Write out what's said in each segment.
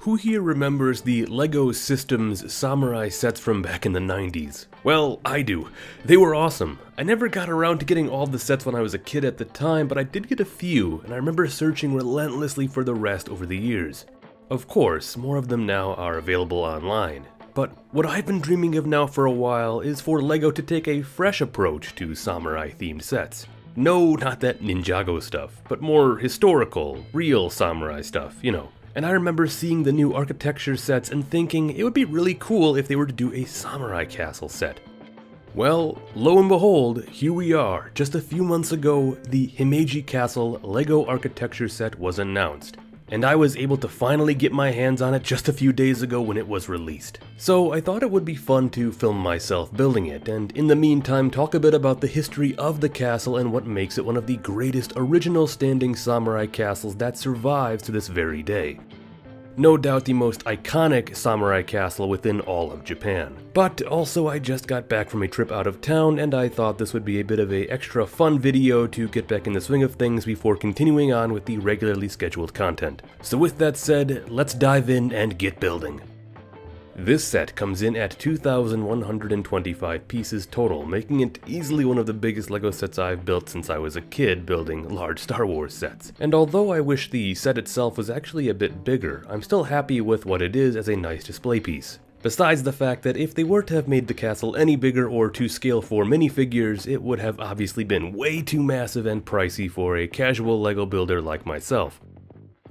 Who here remembers the LEGO Systems samurai sets from back in the 90s? Well, I do. They were awesome. I never got around to getting all the sets when I was a kid at the time, but I did get a few, and I remember searching relentlessly for the rest over the years. Of course, more of them now are available online. But what I've been dreaming of now for a while is for LEGO to take a fresh approach to samurai-themed sets. No, not that Ninjago stuff, but more historical, real samurai stuff, you know. And I remember seeing the new architecture sets and thinking it would be really cool if they were to do a samurai castle set. Well, lo and behold, here we are. Just a few months ago, the Himeji Castle LEGO architecture set was announced, and I was able to finally get my hands on it just a few days ago when it was released. So I thought it would be fun to film myself building it, and in the meantime talk a bit about the history of the castle and what makes it one of the greatest original standing samurai castles that survives to this very day. No doubt the most iconic samurai castle within all of Japan. But also I just got back from a trip out of town and I thought this would be a bit of a extra fun video to get back in the swing of things before continuing on with the regularly scheduled content. So with that said, let's dive in and get building. This set comes in at 2,125 pieces total, making it easily one of the biggest LEGO sets I've built since I was a kid building large Star Wars sets. And although I wish the set itself was actually a bit bigger, I'm still happy with what it is as a nice display piece. Besides the fact that if they were to have made the castle any bigger or to scale for minifigures, it would have obviously been way too massive and pricey for a casual LEGO builder like myself.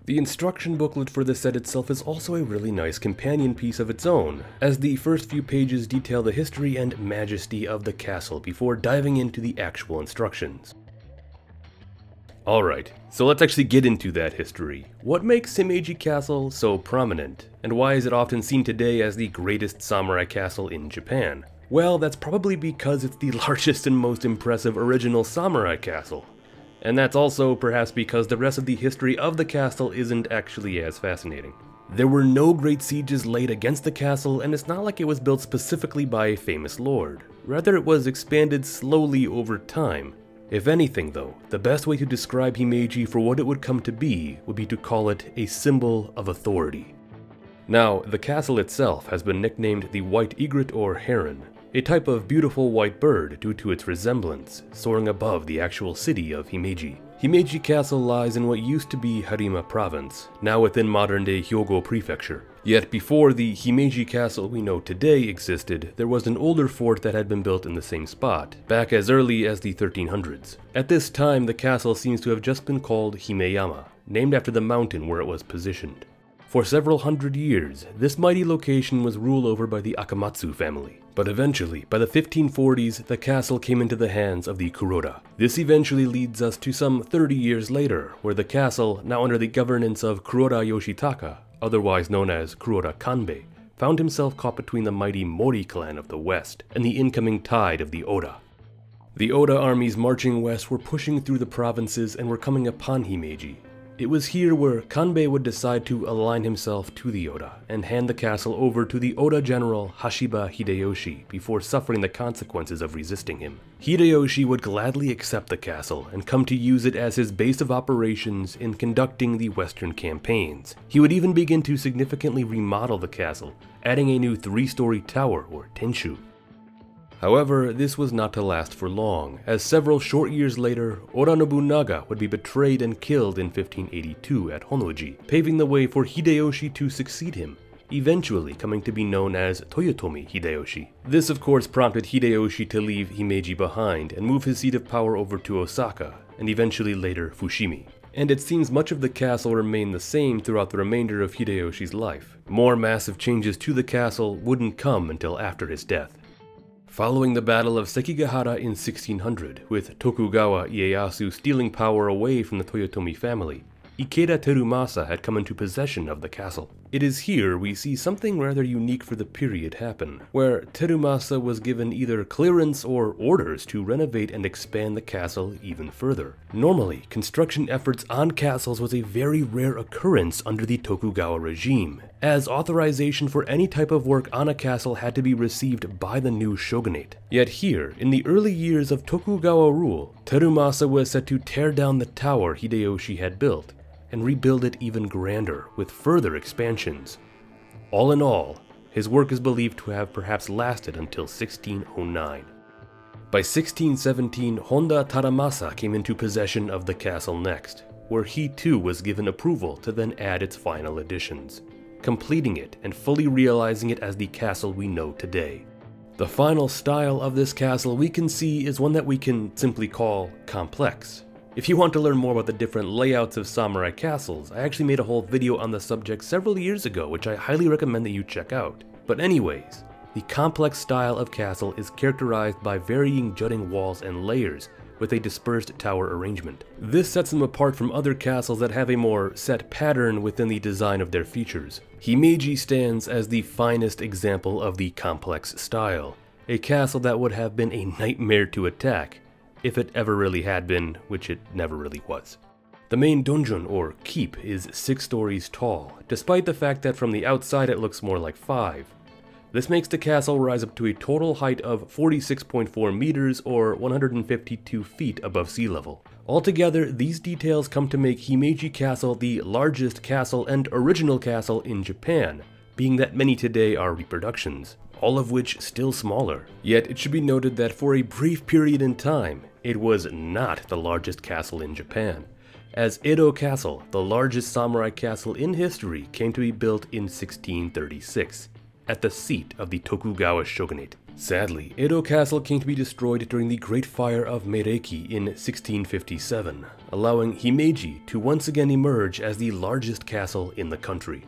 The instruction booklet for the set itself is also a really nice companion piece of its own, as the first few pages detail the history and majesty of the castle before diving into the actual instructions. Alright, so let's actually get into that history. What makes Himeji Castle so prominent, and why is it often seen today as the greatest samurai castle in Japan? Well, that's probably because it's the largest and most impressive original samurai castle. And that's also perhaps because the rest of the history of the castle isn't actually as fascinating. There were no great sieges laid against the castle, and it's not like it was built specifically by a famous lord. Rather, it was expanded slowly over time. If anything though, the best way to describe Himeji for what it would come to be would be to call it a symbol of authority. Now, the castle itself has been nicknamed the White Egret or Heron, a type of beautiful white bird due to its resemblance, soaring above the actual city of Himeji. Himeji Castle lies in what used to be Harima Province, now within modern-day Hyogo Prefecture. Yet before the Himeji Castle we know today existed, there was an older fort that had been built in the same spot, back as early as the 1300s. At this time, the castle seems to have just been called Himeyama, named after the mountain where it was positioned. For several hundred years, this mighty location was ruled over by the Akamatsu family. But eventually, by the 1540s, the castle came into the hands of the Kuroda. This eventually leads us to some 30 years later, where the castle, now under the governance of Kuroda Yoshitaka, otherwise known as Kuroda Kanbei, found himself caught between the mighty Mori clan of the west and the incoming tide of the Oda. The Oda armies marching west were pushing through the provinces and were coming upon Himeji. It was here where Kanbei would decide to align himself to the Oda and hand the castle over to the Oda general Hashiba Hideyoshi before suffering the consequences of resisting him. Hideyoshi would gladly accept the castle and come to use it as his base of operations in conducting the western campaigns. He would even begin to significantly remodel the castle, adding a new 3-story tower or tenshu. However, this was not to last for long, as several short years later, Oda Nobunaga would be betrayed and killed in 1582 at Honnoji, paving the way for Hideyoshi to succeed him, eventually coming to be known as Toyotomi Hideyoshi. This of course prompted Hideyoshi to leave Himeji behind and move his seat of power over to Osaka, and eventually later Fushimi. And it seems much of the castle remained the same throughout the remainder of Hideyoshi's life. More massive changes to the castle wouldn't come until after his death. Following the Battle of Sekigahara in 1600, with Tokugawa Ieyasu stealing power away from the Toyotomi family, Ikeda Terumasa had come into possession of the castle. It is here we see something rather unique for the period happen, where Terumasa was given either clearance or orders to renovate and expand the castle even further. Normally, construction efforts on castles was a very rare occurrence under the Tokugawa regime, as authorization for any type of work on a castle had to be received by the new shogunate. Yet here, in the early years of Tokugawa rule, Terumasa was set to tear down the tower Hideyoshi had built, and rebuild it even grander with further expansions. All in all, his work is believed to have perhaps lasted until 1609. By 1617, Honda Taramasa came into possession of the castle next, where he too was given approval to then add its final additions, completing it and fully realizing it as the castle we know today. The final style of this castle we can see is one that we can simply call complex. If you want to learn more about the different layouts of samurai castles, I actually made a whole video on the subject several years ago, which I highly recommend that you check out. But anyways, the complex style of castle is characterized by varying jutting walls and layers, with a dispersed tower arrangement. This sets them apart from other castles that have a more set pattern within the design of their features. Himeji stands as the finest example of the complex style, a castle that would have been a nightmare to attack, if it ever really had been, which it never really was. The main donjon, or keep, is 6 stories tall, despite the fact that from the outside it looks more like 5. This makes the castle rise up to a total height of 46.4 meters or 152 feet above sea level. Altogether, these details come to make Himeji Castle the largest castle and original castle in Japan, being that many today are reproductions, all of which still smaller. Yet it should be noted that for a brief period in time, it was not the largest castle in Japan, as Edo Castle, the largest samurai castle in history, came to be built in 1636. At the seat of the Tokugawa shogunate. Sadly, Edo Castle came to be destroyed during the Great Fire of Meireki in 1657, allowing Himeji to once again emerge as the largest castle in the country.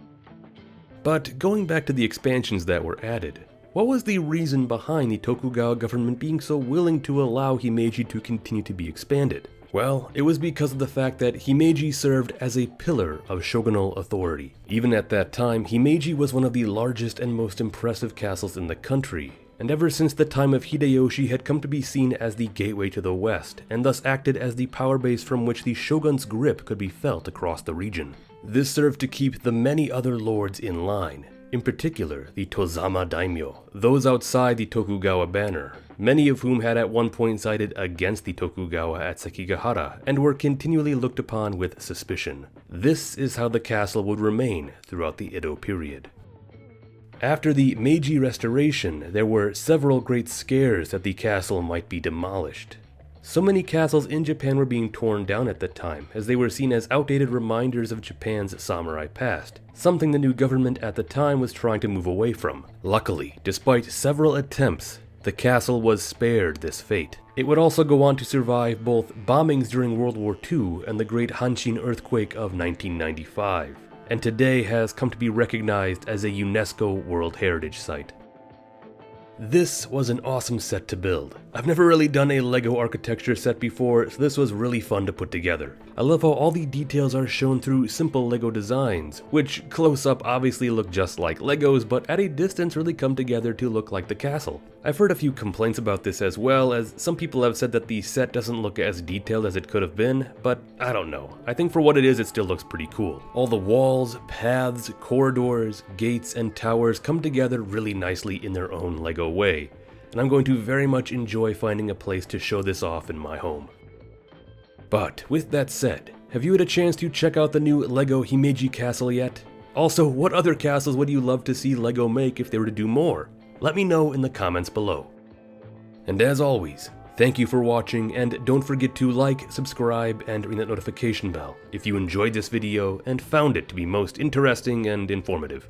But going back to the expansions that were added, what was the reason behind the Tokugawa government being so willing to allow Himeji to continue to be expanded? Well, it was because of the fact that Himeji served as a pillar of shogunal authority. Even at that time, Himeji was one of the largest and most impressive castles in the country, and ever since the time of Hideyoshi had come to be seen as the gateway to the west, and thus acted as the power base from which the shogun's grip could be felt across the region. This served to keep the many other lords in line, in particular the Tozama daimyo, those outside the Tokugawa banner, many of whom had at one point sided against the Tokugawa at Sekigahara and were continually looked upon with suspicion. This is how the castle would remain throughout the Edo period. After the Meiji Restoration, there were several great scares that the castle might be demolished. So many castles in Japan were being torn down at the time, as they were seen as outdated reminders of Japan's samurai past, something the new government at the time was trying to move away from. Luckily, despite several attempts, the castle was spared this fate. It would also go on to survive both bombings during World War II and the Great Hanshin earthquake of 1995, and today has come to be recognized as a UNESCO World Heritage Site. This was an awesome set to build. I've never really done a LEGO architecture set before, so this was really fun to put together. I love how all the details are shown through simple LEGO designs, which close up obviously look just like LEGOs, but at a distance really come together to look like the castle. I've heard a few complaints about this as well, as some people have said that the set doesn't look as detailed as it could have been, but I don't know. I think for what it is, it still looks pretty cool. All the walls, paths, corridors, gates, and towers come together really nicely in their own LEGO way, and I'm going to very much enjoy finding a place to show this off in my home. But with that said, have you had a chance to check out the new LEGO Himeji Castle yet? Also, what other castles would you love to see LEGO make if they were to do more? Let me know in the comments below. And as always, thank you for watching, and don't forget to like, subscribe, and ring that notification bell if you enjoyed this video and found it to be most interesting and informative.